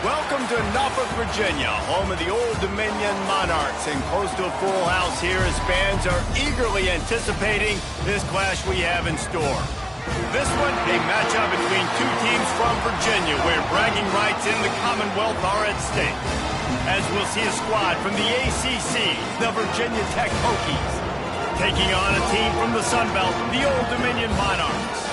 Welcome to Norfolk, Virginia, home of the Old Dominion Monarchs, and close to a full house here as fans are eagerly anticipating this clash we have in store. This one, a matchup between two teams from Virginia, where bragging rights in the Commonwealth are at stake. As we'll see a squad from the ACC, the Virginia Tech Hokies, taking on a team from the Sun Belt, the Old Dominion Monarchs.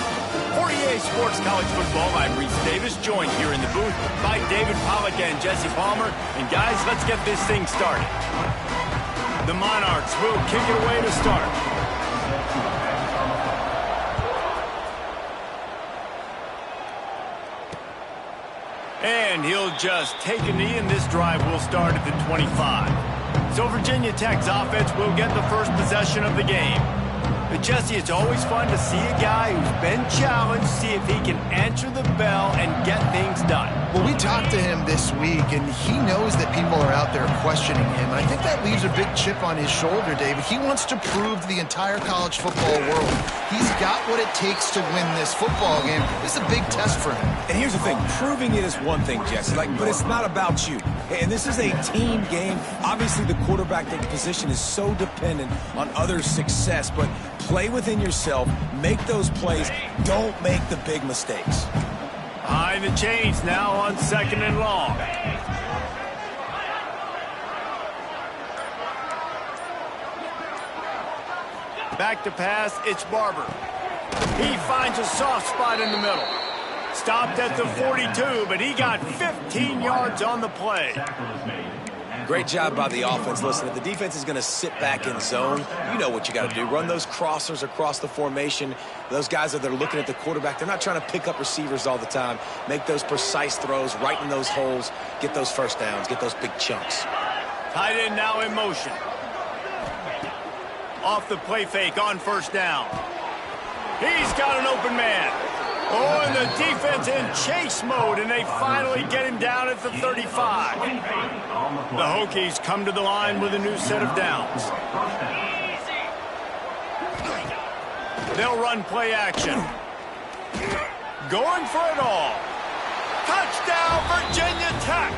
For EA Sports College Football, I'm Reese Davis, joined here in the booth by David Pollack and Jesse Palmer. And guys, let's get this thing started. The Monarchs will kick it away to start. And he'll just take a knee, and this drive will start at the 25. So Virginia Tech's offense will get the first possession of the game. But Jesse, it's always fun to see a guy who's been challenged, see if he can answer the bell and get things done. Well, we talked to him this week, and he knows that people are out there questioning him. And I think that leaves a big chip on his shoulder, David. He wants to prove to the entire college football world he's got what it takes to win this football game. This is a big test for him. And here's the thing. Proving it is one thing, Jesse. But it's not about you. And this is a team game. Obviously, the quarterback position is so dependent on others' success. But play within yourself. Make those plays. Don't make the big mistakes. Behind the chains now on 2nd and long. Back to pass, it's Barber. He finds a soft spot in the middle. Stopped at the 42, but he got 15 yards on the play. Great job by the offense. Listen, if the defense is going to sit back in zone, you know what you got to do. Run those crossers across the formation. Those guys that are looking at the quarterback, they're not trying to pick up receivers all the time. Make those precise throws right in those holes. Get those first downs. Get those big chunks. Tight end now in motion. Off the play fake on 1st down. He's got an open man. Oh, and the defense in chase mode, and they finally get him down at the 35. The Hokies come to the line with a new set of downs. They'll run play action. Going for it all. Touchdown, Virginia Tech.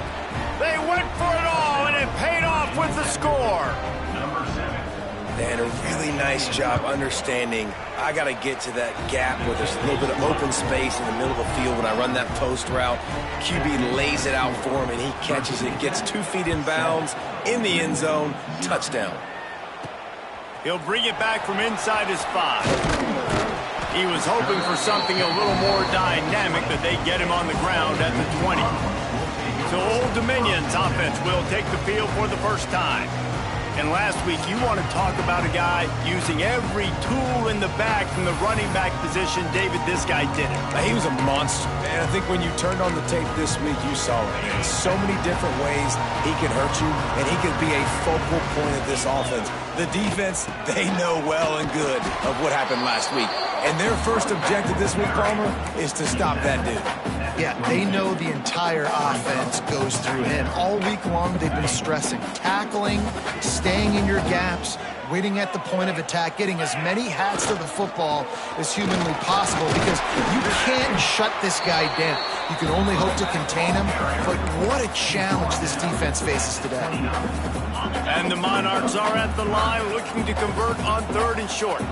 They went for it all, and it paid off with the score. And a really nice job understanding I got to get to that gap where there's a little bit of open space in the middle of the field when I run that post route. QB lays it out for him, and he catches it, gets 2 feet in bounds, in the end zone, touchdown. He'll bring it back from inside his 5. He was hoping for something a little more dynamic, but they get him on the ground at the 20. So Old Dominion's offense will take the field for the first time. And last week, you want to talk about a guy using every tool in the bag from the running back position. David, this guy did it. He was a monster. And I think when you turned on the tape this week, you saw it. In so many different ways, he can hurt you, and he can be a focal point of this offense. The defense, they know well and good of what happened last week. And their first objective this week, Palmer, is to stop that dude. Yeah, they know the entire offense goes through him. All week long, they've been stressing tackling, staying in your gaps, waiting at the point of attack, getting as many hats to the football as humanly possible, because you can't shut this guy down. You can only hope to contain him, but what a challenge this defense faces today. And the Monarchs are at the line looking to convert on 3rd and short.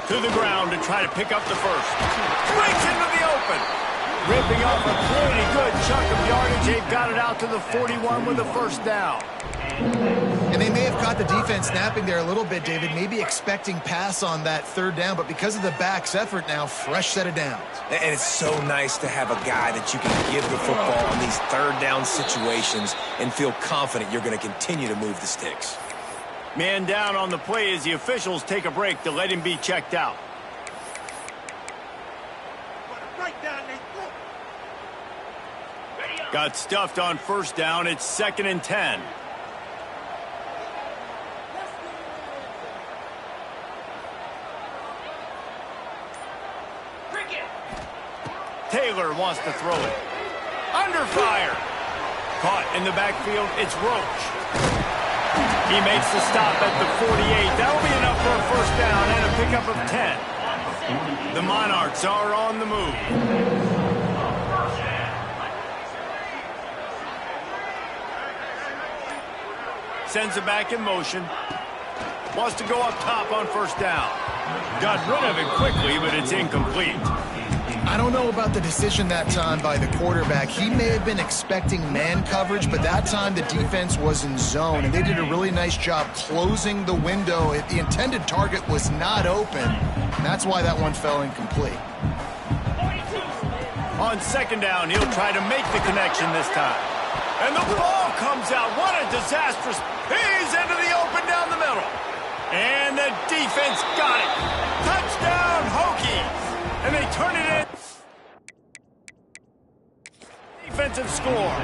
To the ground to try to pick up the first. Breaks into the open. Ripping off a pretty good chunk of yardage. They've got it out to the 41 with a 1st down. And they may have caught the defense snapping there a little bit, David, maybe expecting pass on that 3rd down, but because of the back's effort now, fresh set of downs. And it's so nice to have a guy that you can give the football in these 3rd down situations and feel confident you're going to continue to move the sticks. Man down on the play as the officials take a break to let him be checked out. Got stuffed on 1st down. It's 2nd and 10. Taylor wants to throw it. Under fire. Caught in the backfield. It's Roach. He makes the stop at the 48. That'll be enough for a 1st down and a pickup of 10. The Monarchs are on the move. Sends it back in motion. Wants to go up top on first down. Got rid of it quickly, but it's incomplete. I don't know about the decision that time by the quarterback. He may have been expecting man coverage, but that time the defense was in zone, and they did a really nice job closing the window. The intended target was not open, and that's why that one fell incomplete. On second down, he'll try to make the connection this time. And the ball comes out. What a disastrous. He's into the open down the middle. And the defense got it. Touchdown, Hokies. And they turn it in. Defensive score.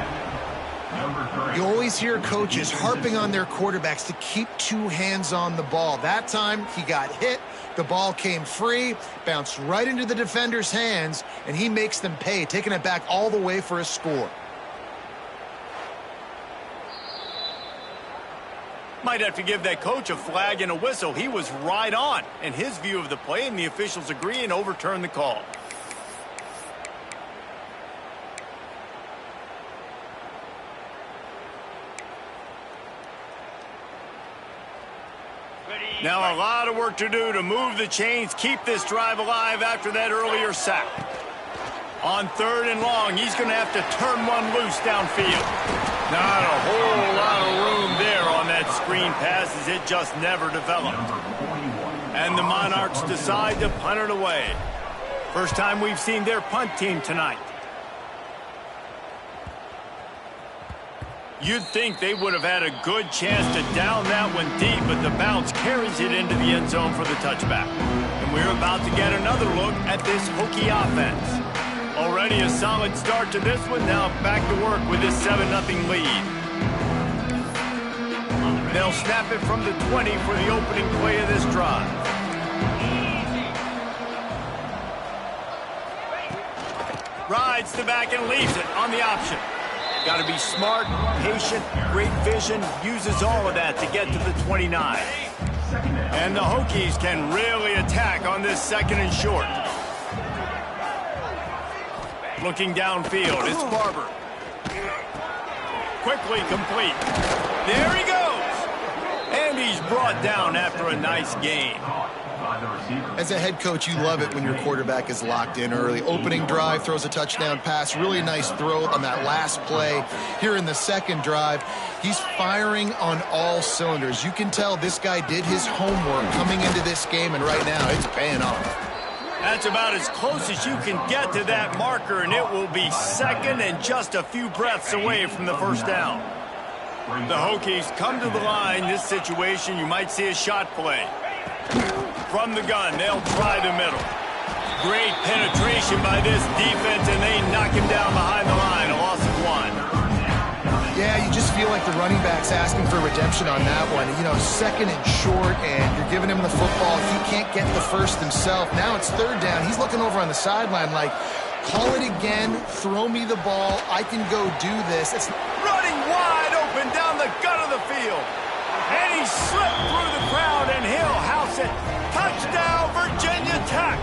You always hear coaches harping on their quarterbacks to keep two hands on the ball. That time, he got hit. The ball came free, bounced right into the defender's hands, and he makes them pay, taking it back all the way for a score. Might have to give that coach a flag and a whistle. He was right on in his view of the play, and the officials agree and overturn the call. Now a lot of work to do to move the chains, keep this drive alive after that earlier sack. On third and long, he's going to have to turn one loose downfield. Not a whole lot of room there on that screen pass as it just never developed. And the Monarchs decide to punt it away. First time we've seen their punt team tonight. You'd think they would have had a good chance to down that one deep, but the bounce carries it into the end zone for the touchback. And we're about to get another look at this Hokie offense. Already a solid start to this one. Now back to work with this 7-0 lead. They'll snap it from the 20 for the opening play of this drive. Rides the back and leaves it on the option. Got to be smart, patient, great vision, uses all of that to get to the 29. And the Hokies can really attack on this second and short. Looking downfield, it's Barber. Quickly complete. There he goes. And he's brought down after a nice gain. As a head coach, you love it when your quarterback is locked in early. Opening drive, throws a touchdown pass. Really nice throw on that last play. Here in the second drive, he's firing on all cylinders. You can tell this guy did his homework coming into this game, and right now it's paying off. That's about as close as you can get to that marker, and it will be second and just a few breaths away from the first down. The Hokies come to the line. This situation, you might see a shot play. From the gun, they'll try the middle. Great penetration by this defense, and they knock him down behind the line. A loss of 1. Yeah, you just feel like the running back's asking for redemption on that one. You know, second and short, and you're giving him the football. He can't get the first himself. Now it's third down. He's looking over on the sideline like, call it again, throw me the ball, I can go do this. It's running wide open down the gut of the field. And he slipped through the crowd, and he'll house it. Touchdown, Virginia Tech.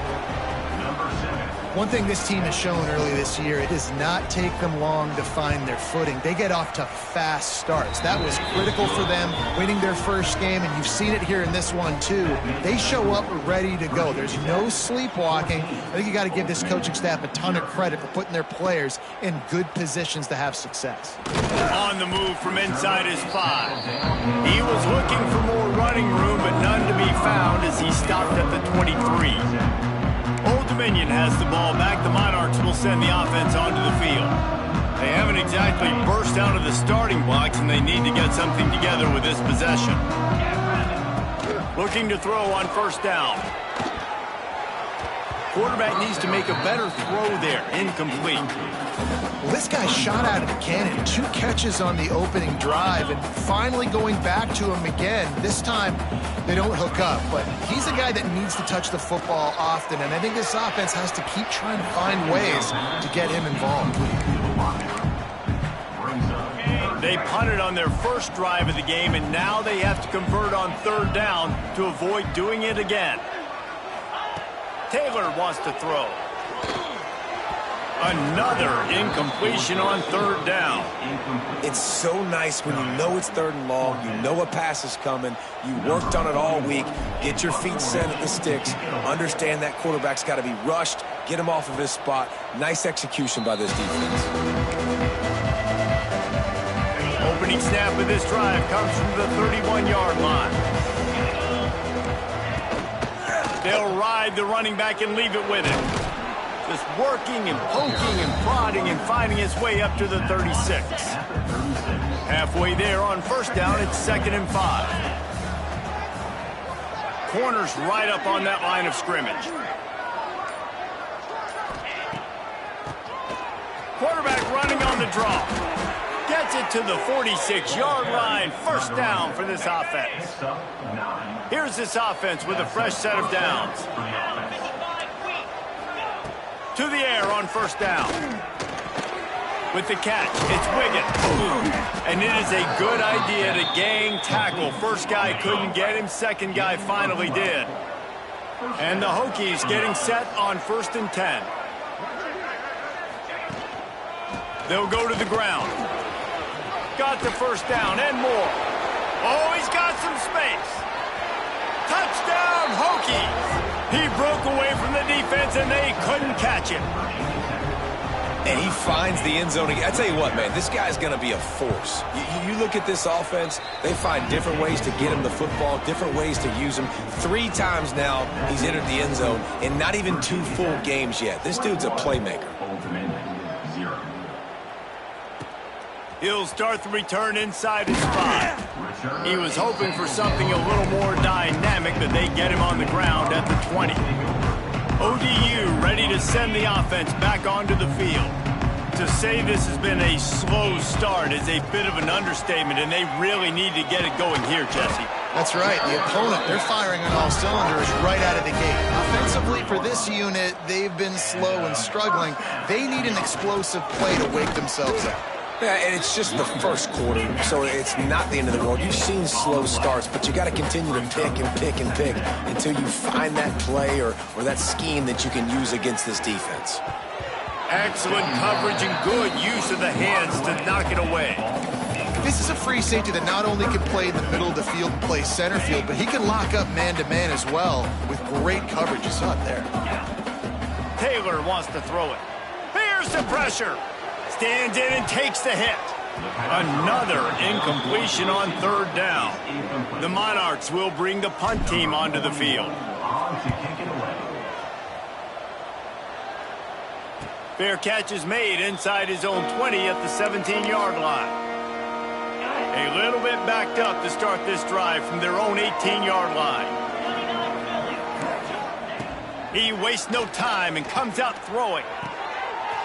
One thing this team has shown early this year, it does not take them long to find their footing. They get off to fast starts. That was critical for them, winning their first game, and you've seen it here in this one too. They show up ready to go. There's no sleepwalking. I think you got to give this coaching staff a ton of credit for putting their players in good positions to have success. On the move from inside his 5. He was looking for more running room, but none to be found as he stopped at the 23. Old Dominion has the ball back. The Monarchs will send the offense onto the field. They haven't exactly burst out of the starting blocks, and they need to get something together with this possession. Looking to throw on first down. Quarterback needs to make a better throw there. Incomplete. Well, this guy shot out of the cannon. 2 catches on the opening drive, and finally going back to him again. This time, they don't hook up, but he's a guy that needs to touch the football often, and I think this offense has to keep trying to find ways to get him involved. They punted on their first drive of the game, and now they have to convert on third down to avoid doing it again. Taylor wants to throw. Another incompletion on third down. It's so nice when you know it's 3rd and long, you know a pass is coming, you worked on it all week, get your feet set at the sticks, understand that quarterback's got to be rushed, get him off of his spot. Nice execution by this defense. Opening snap of this drive comes from the 31-yard line. They'll ride the running back and leave it with him. Just working and poking and prodding and finding his way up to the 36. Halfway there on first down, it's 2nd and 5. Corners right up on that line of scrimmage. Quarterback running on the draw. Gets it to the 46-yard line. First down for this offense. Here's this offense with a fresh set of downs. To the air on first down. With the catch, it's Wiggins. And it is a good idea to gang tackle. First guy couldn't get him, second guy finally did. And the Hokies getting set on 1st and 10. They'll go to the ground. Got the first down and more. Oh, he's got some space. Touchdown, Hokies! He broke away from the defense, and they couldn't catch him. And he finds the end zone again. I tell you what, man, this guy's going to be a force. You look at this offense, they find different ways to get him the football, different ways to use him. 3 times now he's entered the end zone, and not even 2 full games yet. This dude's a playmaker. He'll start the return inside his 5. He was hoping for something a little more dynamic, but they get him on the ground at the 20. ODU ready to send the offense back onto the field. To say this has been a slow start is a bit of an understatement, and they really need to get it going here, Jesse. That's right. The opponent, they're firing on all cylinders right out of the gate. Offensively, for this unit, they've been slow and struggling. They need an explosive play to wake themselves up. Yeah, and it's just the first quarter, so it's not the end of the world. You've seen slow starts, but you got to continue to pick and pick and pick until you find that play or that scheme that you can use against this defense. Excellent coverage and good use of the hands to knock it away. This is a free safety that not only can play in the middle of the field and play center field, but he can lock up man-to-man as well with great coverage. You saw it there. Taylor wants to throw it. Here's the pressure. Stands in and takes the hit. Another incompletion on 3rd down. The Monarchs will bring the punt team onto the field. Fair catch is made inside his own 20 at the 17-yard line. A little bit backed up to start this drive from their own 18-yard line. He wastes no time and comes out throwing.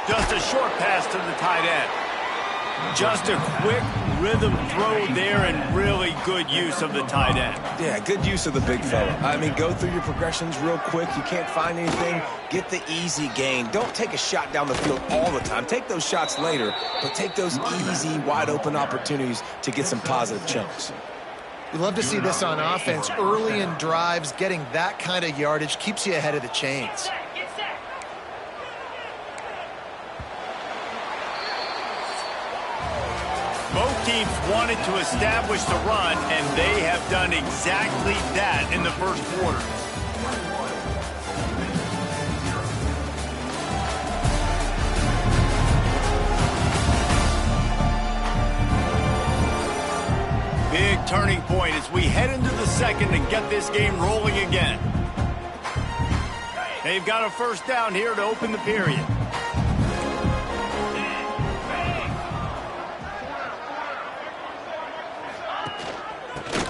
Just a short pass to the tight end. Just a quick rhythm throw there and really good use of the tight end. Yeah, good use of the big fella. I mean, go through your progressions real quick. You can't find anything. Get the easy gain. Don't take a shot down the field all the time. Take those shots later, but take those easy, wide-open opportunities to get some positive chunks. We love to see this on offense. Early in drives, getting that kind of yardage keeps you ahead of the chains. Both teams wanted to establish the run, and they have done exactly that in the first quarter. Big turning point as we head into the second and get this game rolling again. They've got a first down here to open the period.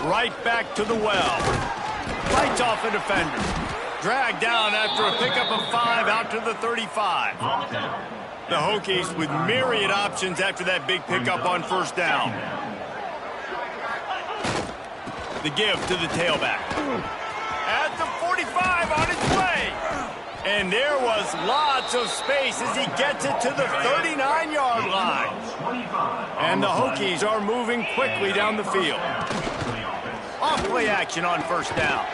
Right back to the well. Fights off a defender. Dragged down after a pickup of 5 out to the 35. The Hokies with myriad options after that big pickup on first down. The give to the tailback. At the 45 on his way. And there was lots of space as he gets it to the 39-yard line. And the Hokies are moving quickly down the field. Off play action on first down.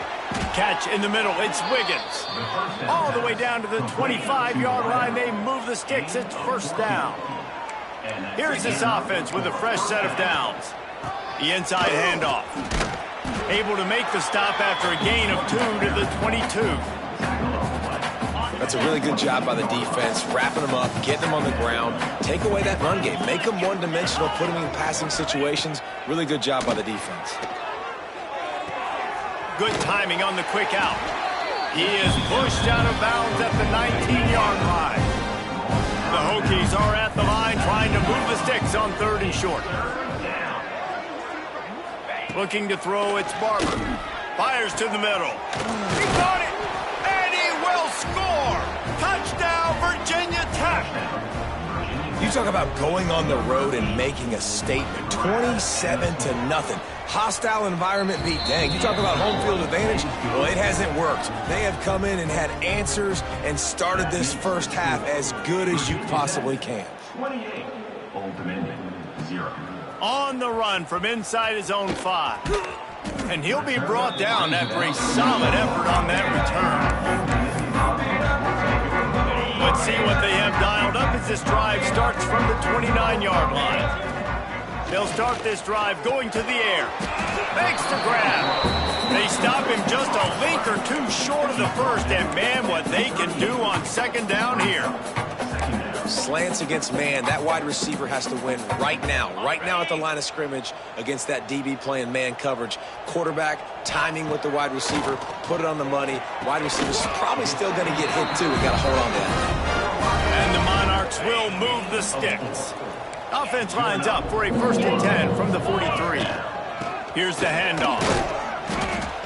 Catch in the middle, it's Wiggins. All the way down to the 25-yard line, they move the sticks, it's first down. Here's this offense with a fresh set of downs. The inside handoff. Able to make the stop after a gain of 2 to the 22. That's a really good job by the defense, wrapping them up, getting them on the ground, take away that run game, make them one-dimensional, put them in passing situations. Really good job by the defense. Good timing on the quick out. He is pushed out of bounds at the 19-yard line. The Hokies are at the line trying to move the sticks on 3rd and short. Looking to throw, it's Barber. Fires to the middle. He got it! And he will score! Touchdown, Virginia Tech! You talk about going on the road and making a statement. 27-0. Hostile environment beat. Dang, you talk about home field advantage. Well, it hasn't worked. They have come in and had answers and started this first half as good as you possibly can. 28, Old Dominion, 0. On the run from inside his own 5. And he'll be brought down after a solid effort on that return. Let's see what they have dialed up as this drive starts from the 29-yard line. They'll start this drive going to the air. Makes the grab. They stop him just a link or two short of the first, and man, what they can do on 2nd down here. Slants against man. That wide receiver has to win right now at the line of scrimmage against that DB playing man coverage. Quarterback timing with the wide receiver, put it on the money. Wide receiver's probably still going to get hit too. We got to hold on to that. And the Monarchs will move the sticks. Offense lines up for a 1st and 10 from the 43. Here's the handoff.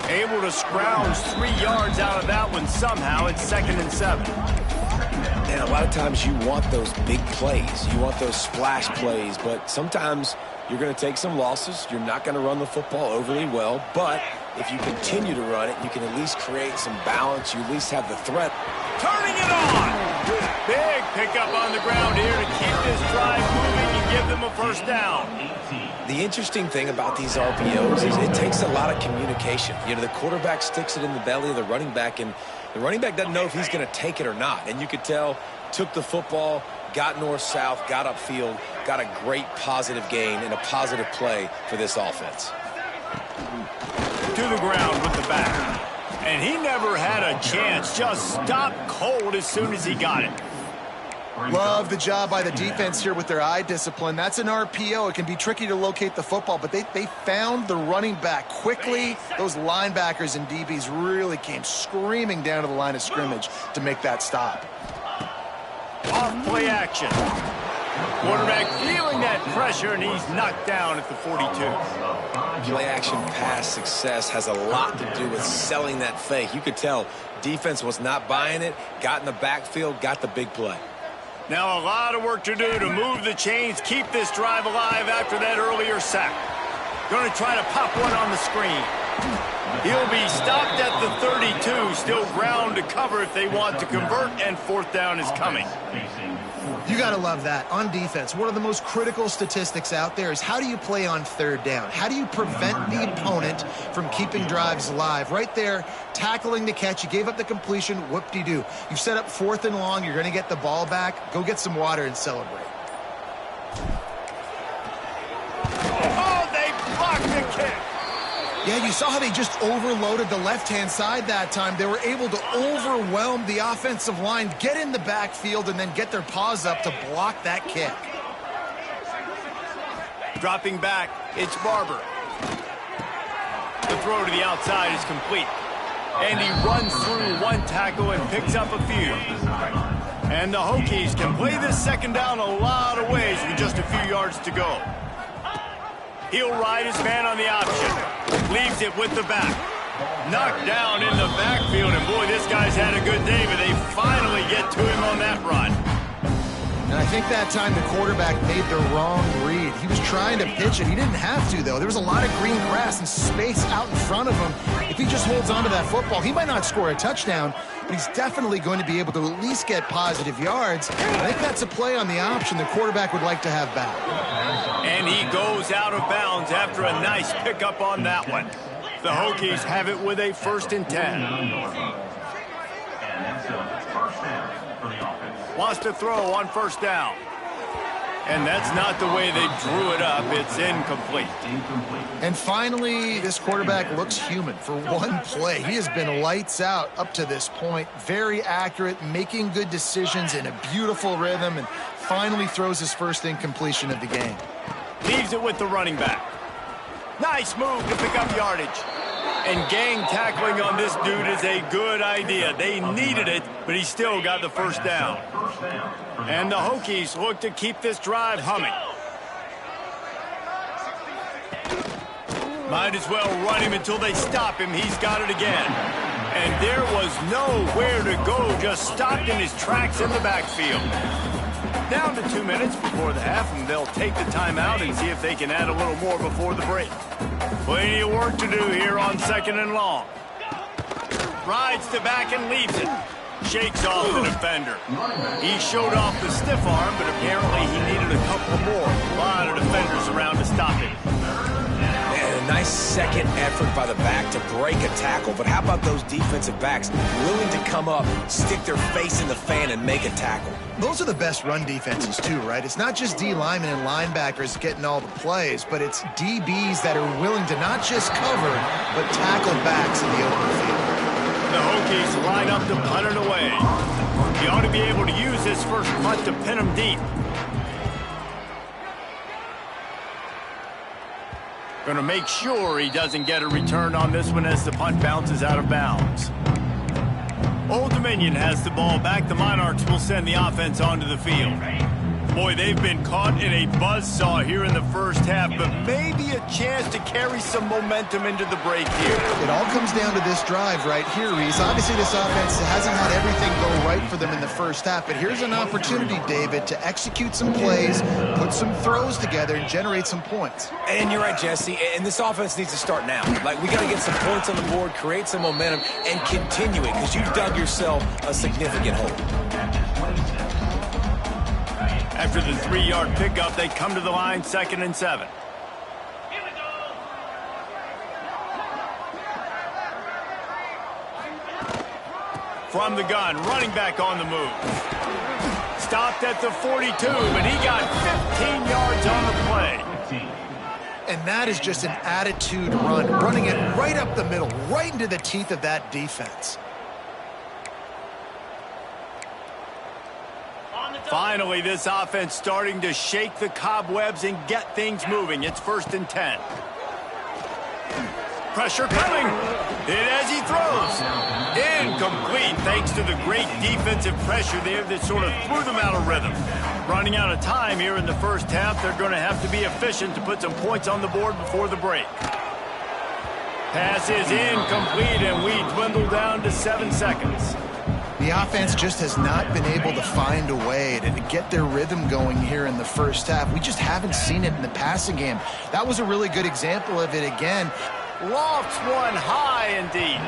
Able to scrounge 3 yards out of that one somehow. It's 2nd and 7. And a lot of times you want those big plays. You want those splash plays, but sometimes you're going to take some losses. You're not going to run the football overly well, but if you continue to run it, you can at least create some balance. You at least have the threat. Turning it on! Big pickup on the ground here to keep this drive moving and give them a 1st down. The interesting thing about these RPOs is it takes a lot of communication. You know, the quarterback sticks it in the belly of the running back, and the running back doesn't know if he's going to take it or not. And you could tell, took the football, got north-south, got upfield, got a great positive gain and a positive play for this offense. To the ground with the back. And he never had a chance. Just stopped cold as soon as he got it. Love the job by the defense here with their eye discipline. That's an RPO. It can be tricky to locate the football, but they found the running back quickly. Those linebackers and DBs really came screaming down to the line of scrimmage to make that stop. Off play action. Quarterback feeling that pressure, and he's knocked down at the 42. Play action pass success has a lot to do with selling that fake. You could tell defense was not buying it, got in the backfield, got the big play. Now a lot of work to do to move the chains, keep this drive alive after that earlier sack. Going to try to pop one on the screen. He'll be stopped at the 32, still ground to cover if they want to convert, and 4th down is coming. You got to love that. On defense, one of the most critical statistics out there is how do you play on 3rd down? How do you prevent the opponent from keeping drives alive? Right there, tackling the catch. You gave up the completion. Whoop-de-doo. You've set up 4th and long. You're going to get the ball back. Go get some water and celebrate. Oh, they blocked the kick. Yeah, you saw how they just overloaded the left-hand side that time. They were able to overwhelm the offensive line, get in the backfield, and then get their paws up to block that kick. Dropping back, it's Barber. The throw to the outside is complete. And he runs through one tackle and picks up a few. And the Hokies can play this 2nd down a lot of ways with just a few yards to go. He'll ride his man on the option. Leaves it with the back. Knocked down in the backfield, and boy, this guy's had a good day, but they finally get to him on that run. And I think that time the quarterback made the wrong read. He was trying to pitch it. He didn't have to, though. There was a lot of green grass and space out in front of him. If he just holds on to that football, he might not score a touchdown, but he's definitely going to be able to at least get positive yards. I think that's a play on the option the quarterback would like to have back. And he goes out of bounds after a nice pickup on that one. The Hokies have it with a 1st and 10. And that's a first down for the offense. Wants to throw on 1st down. And that's not the way they drew it up. It's incomplete. And finally, this quarterback looks human for one play. He has been lights out up to this point. Very accurate, making good decisions in a beautiful rhythm, and finally throws his first incompletion of the game. Leaves it with the running back. Nice move to pick up yardage. And gang tackling on this dude is a good idea. They needed it, but he still got the 1st down. And the Hokies look to keep this drive humming. Might as well run him until they stop him. He's got it again. And there was nowhere to go, just stopped in his tracks in the backfield. Down to 2 minutes before the half, and they'll take the timeout and see if they can add a little more before the break. Plenty of work to do here on 2nd and long. Rides to back and leaves it. Shakes off the defender. He showed off the stiff arm, but apparently he needed a couple more. A lot of defenders around to stop him. And a nice second effort by the back to break a tackle. But how about those defensive backs willing to come up, stick their face in the fan, and make a tackle? Those are the best run defenses too, right? It's not just D linemen and linebackers getting all the plays, but it's DBs that are willing to not just cover, but tackle backs in the open field. The Hokies line up to punt it away. He ought to be able to use his first punt to pin him deep. Going to make sure he doesn't get a return on this one as the punt bounces out of bounds. Old Dominion has the ball back. The Monarchs will send the offense onto the field. Boy, they've been caught in a buzzsaw here in the first half, but maybe a chance to carry some momentum into the break here. It all comes down to this drive right here, Reese. Obviously, this offense hasn't had everything go right for them in the first half, but here's an opportunity, David, to execute some plays, put some throws together, and generate some points. And you're right, Jesse, and this offense needs to start now. Like, we got to get some points on the board, create some momentum, and continue it, because you've dug yourself a significant hole. After the 3-yard pickup, they come to the line, 2nd and 7. From the gun, running back on the move. Stopped at the 42, but he got 15 yards on the play. And that is just an attitude run, running it right up the middle, right into the teeth of that defense. Finally, this offense starting to shake the cobwebs and get things moving. It's 1st and 10. Pressure coming. Hit as he throws. Incomplete thanks to the great defensive pressure there that sort of threw them out of rhythm. Running out of time here in the first half. They're going to have to be efficient to put some points on the board before the break. Pass is incomplete, and we dwindle down to 7 seconds. The offense just has not been able to find a way to get their rhythm going here in the first half. We just haven't seen it in the passing game. That was a really good example of it again. Lofts one high indeed.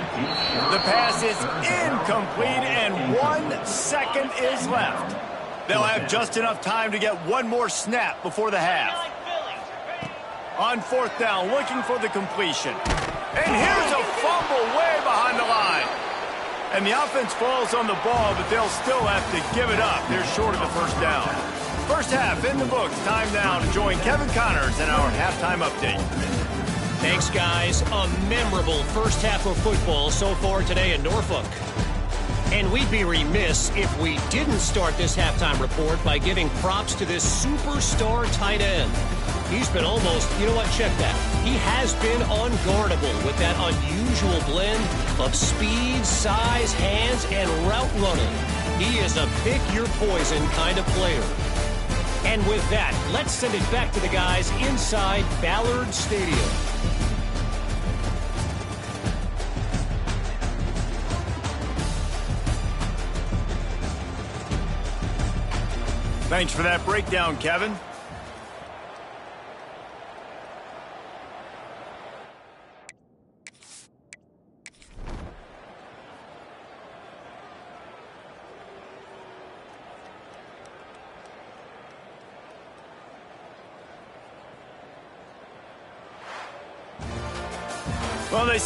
The pass is incomplete, and 1 second is left. They'll have just enough time to get one more snap before the half. On 4th down, looking for the completion. And here's a fumble way behind the line. And the offense falls on the ball, but they'll still have to give it up. They're short of the 1st down. First half in the books. Time now to join Kevin Connors in our halftime update. Thanks, guys. A memorable first half of football so far today in Norfolk. And we'd be remiss if we didn't start this halftime report by giving props to this superstar tight end. He's been almost, you know what, check that. He has been unguardable with that unusual blend of speed, size, hands, and route running. He is a pick-your-poison kind of player. And with that, let's send it back to the guys inside Ballard Stadium. Thanks for that breakdown, Kevin. Well, they